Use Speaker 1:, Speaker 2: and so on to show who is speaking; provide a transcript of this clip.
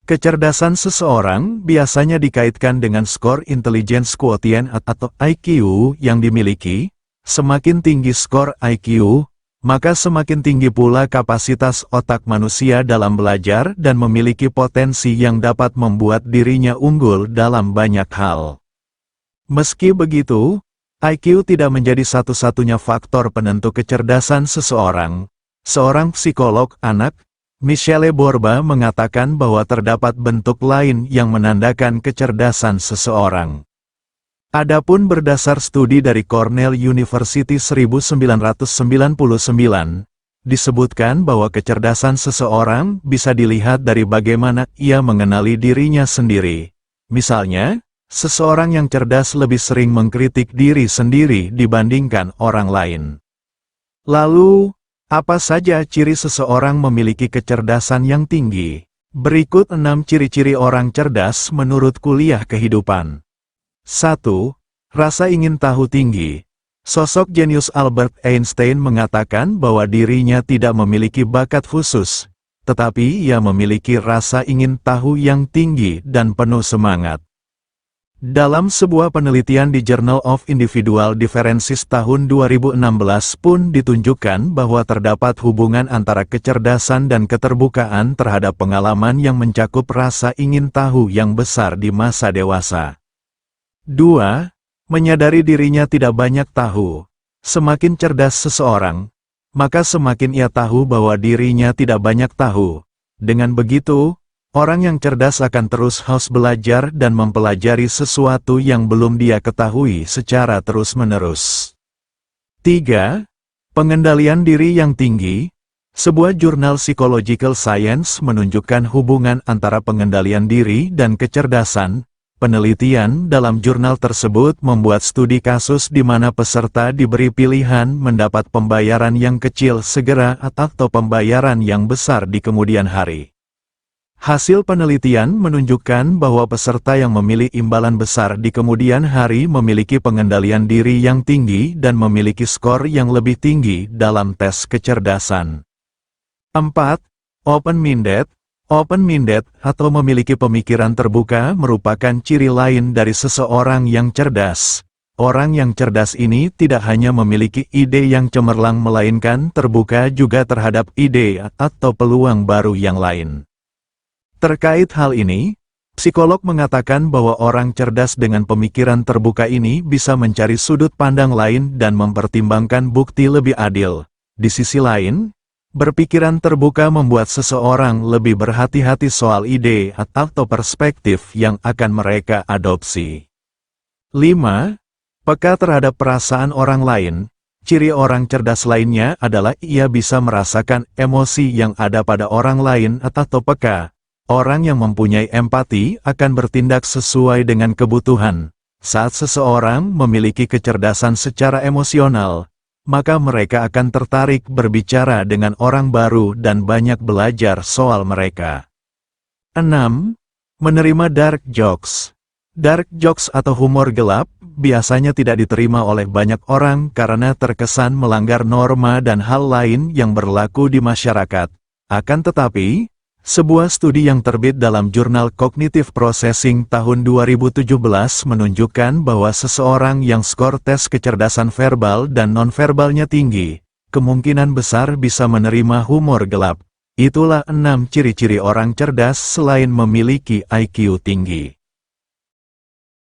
Speaker 1: Kecerdasan seseorang biasanya dikaitkan dengan skor intelligence quotient atau IQ yang dimiliki. Semakin tinggi skor IQ, maka semakin tinggi pula kapasitas otak manusia dalam belajar dan memiliki potensi yang dapat membuat dirinya unggul dalam banyak hal. Meski begitu, IQ tidak menjadi satu-satunya faktor penentu kecerdasan seseorang. Seorang psikolog anak, Michelle Borba, mengatakan bahwa terdapat bentuk lain yang menandakan kecerdasan seseorang. Adapun berdasar studi dari Cornell University 1999, disebutkan bahwa kecerdasan seseorang bisa dilihat dari bagaimana ia mengenali dirinya sendiri. Misalnya, seseorang yang cerdas lebih sering mengkritik diri sendiri dibandingkan orang lain. Lalu, apa saja ciri seseorang memiliki kecerdasan yang tinggi? Berikut 6 ciri-ciri orang cerdas menurut Kuliah Kehidupan. 1. Rasa ingin tahu tinggi. Sosok jenius Albert Einstein mengatakan bahwa dirinya tidak memiliki bakat khusus, tetapi ia memiliki rasa ingin tahu yang tinggi dan penuh semangat. Dalam sebuah penelitian di Journal of Individual Differences tahun 2016 pun ditunjukkan bahwa terdapat hubungan antara kecerdasan dan keterbukaan terhadap pengalaman yang mencakup rasa ingin tahu yang besar di masa dewasa. 2. Menyadari dirinya tidak banyak tahu. Semakin cerdas seseorang, maka semakin ia tahu bahwa dirinya tidak banyak tahu. Dengan begitu, orang yang cerdas akan terus haus belajar dan mempelajari sesuatu yang belum dia ketahui secara terus-menerus. 3. Pengendalian diri yang tinggi. Sebuah jurnal Psychological Science menunjukkan hubungan antara pengendalian diri dan kecerdasan. Penelitian dalam jurnal tersebut membuat studi kasus di mana peserta diberi pilihan mendapat pembayaran yang kecil segera atau pembayaran yang besar di kemudian hari. Hasil penelitian menunjukkan bahwa peserta yang memilih imbalan besar di kemudian hari memiliki pengendalian diri yang tinggi dan memiliki skor yang lebih tinggi dalam tes kecerdasan. 4. Open-minded. Open-minded atau memiliki pemikiran terbuka merupakan ciri lain dari seseorang yang cerdas. Orang yang cerdas ini tidak hanya memiliki ide yang cemerlang melainkan terbuka juga terhadap ide atau peluang baru yang lain. Terkait hal ini, psikolog mengatakan bahwa orang cerdas dengan pemikiran terbuka ini bisa mencari sudut pandang lain dan mempertimbangkan bukti lebih adil. Di sisi lain, berpikiran terbuka membuat seseorang lebih berhati-hati soal ide atau perspektif yang akan mereka adopsi. 5. Peka terhadap perasaan orang lain. Ciri orang cerdas lainnya adalah ia bisa merasakan emosi yang ada pada orang lain atau peka. Orang yang mempunyai empati akan bertindak sesuai dengan kebutuhan. Saat seseorang memiliki kecerdasan secara emosional, maka mereka akan tertarik berbicara dengan orang baru dan banyak belajar soal mereka. 6. Menerima dark jokes. Dark jokes atau humor gelap biasanya tidak diterima oleh banyak orang karena terkesan melanggar norma dan hal lain yang berlaku di masyarakat. Akan tetapi, sebuah studi yang terbit dalam jurnal Cognitive Processing tahun 2017 menunjukkan bahwa seseorang yang skor tes kecerdasan verbal dan nonverbalnya tinggi, kemungkinan besar bisa menerima humor gelap. Itulah 6 ciri-ciri orang cerdas selain memiliki IQ tinggi.